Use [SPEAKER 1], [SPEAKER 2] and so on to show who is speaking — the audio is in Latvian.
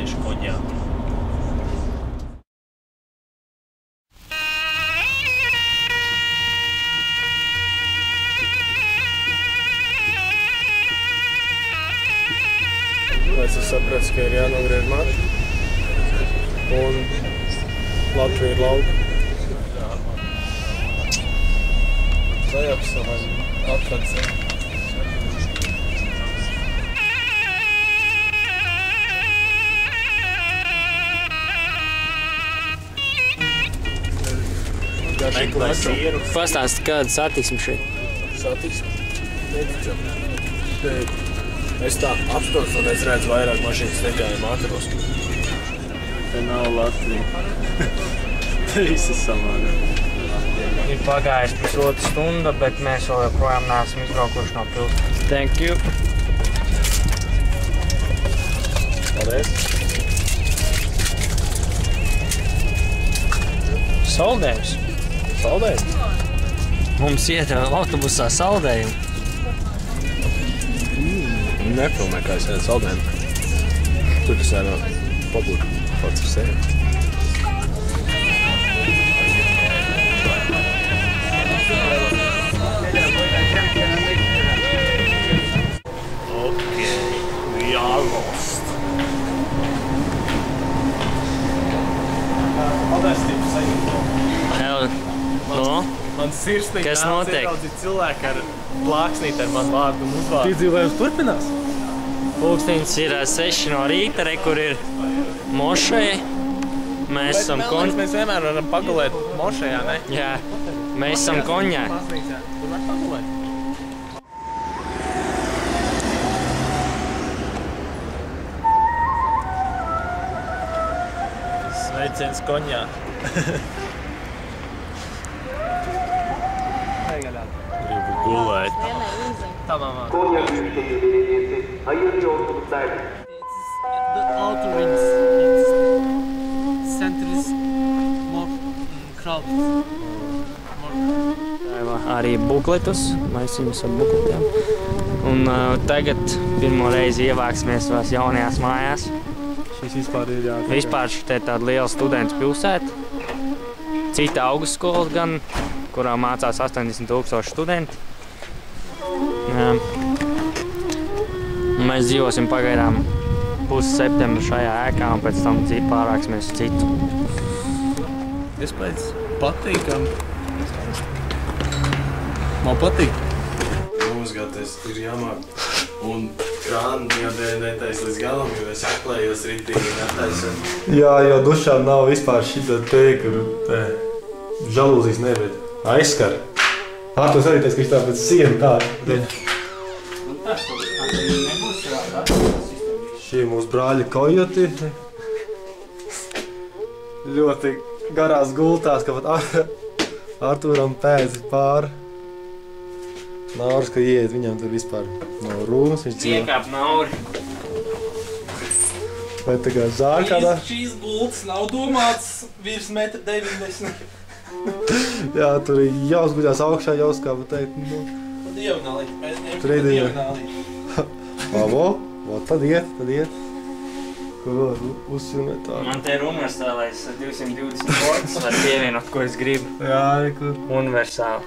[SPEAKER 1] tieši konjāku.
[SPEAKER 2] Es sapratu, ka ir jānogriež mati un Latvija ir lauka. Zajapsavai atrad zemi.
[SPEAKER 1] Meklē sieru.
[SPEAKER 3] Pastāsti, kāda satiksme šeit?
[SPEAKER 2] Satiksme? Neticam. Es tā apstos un es redzu vairāk mašīnas nekā ātros.
[SPEAKER 1] Te nav Latvija. Te visi samāna.
[SPEAKER 3] Ir pagājis pusotra stunda, bet mēs vēl joprojām neesam izbraukuši no pilsētas. Thank you.
[SPEAKER 2] Paldies.
[SPEAKER 3] Saldējums.
[SPEAKER 2] Saldējums?
[SPEAKER 3] Mums iedeva autobusā saldējumu.
[SPEAKER 2] Nefilmē, kā es ēdu saldējumu. Tur tas ēdu pabūtu pats ar sevi.
[SPEAKER 1] We are lost.
[SPEAKER 3] No?
[SPEAKER 1] Man sirsnīgi
[SPEAKER 3] Kas notiek?
[SPEAKER 1] ieraudzīt cilvēku ar plāksnīt ar manu vārdu un uzvārdu.
[SPEAKER 2] Piedzīvojums turpinās?
[SPEAKER 3] Pulkstenis ir 6 no rīta, kur ir mošeja. Mēs esam konjā.
[SPEAKER 1] Mēs vienmēr varam pagulēt mošajā, ne?
[SPEAKER 3] Jā, mēs esam konjā.
[SPEAKER 1] Tur var pagulēt. Sveiciens konjā. Gribu gulēt. Tamam.
[SPEAKER 4] Konya Büyükşehir Belediyesi hayırlı yolculuklar.
[SPEAKER 5] The outer rings, center is more crowded.
[SPEAKER 3] Arī bukletus, mēs viņus ar bukletiem. Un tagad pirmo reizi ievāksimies vairs jaunajās mājās.
[SPEAKER 2] Šis vispār ir jātiek.
[SPEAKER 3] Vispār šeit ir tāda liela studentu pilsēta. Cita augstskola gan, kurā mācās 80,000 studenti. Mēs dzīvosim pagaidām pusi septembra šajā ēkā un pēc tam pārāksimies citu.
[SPEAKER 1] Iespēc patīkam. Man patīk.
[SPEAKER 2] Uzgāties ir jāmāk. Un krānu jādēļ netaisa līdz galam, jo es aplējos ritīgi netaisa. Jā, jo dušā nav vispār šita te, kur žalūzijas neviet. Aizskar. Ārtos arī teica, ka viņš tā pēc sienu tā. Šie mūsu brāļi kojoti. Ļoti garās gultās, ka pat Artūram pēdzi pāri. Nauris, ka ieiet, viņam tur vispār nav rūmas, viņš dzīvo.
[SPEAKER 3] Iekāp Nauri.
[SPEAKER 2] Vai tā kā zārkādā?
[SPEAKER 5] Šīs gultas nav domāts virs 1,90 m.
[SPEAKER 2] Jā, tur ir jāuzguļās augšā, jāuzkāpa teikt, nu...
[SPEAKER 5] Diagonāli.
[SPEAKER 2] Tur ir diagonāli. Avo, tad iet. Ko vēl uzsvilmēt tā?
[SPEAKER 3] Man te ir universālais 220 volts, var pievienot, ko es gribu.
[SPEAKER 2] Jā, kur.
[SPEAKER 3] Universāli.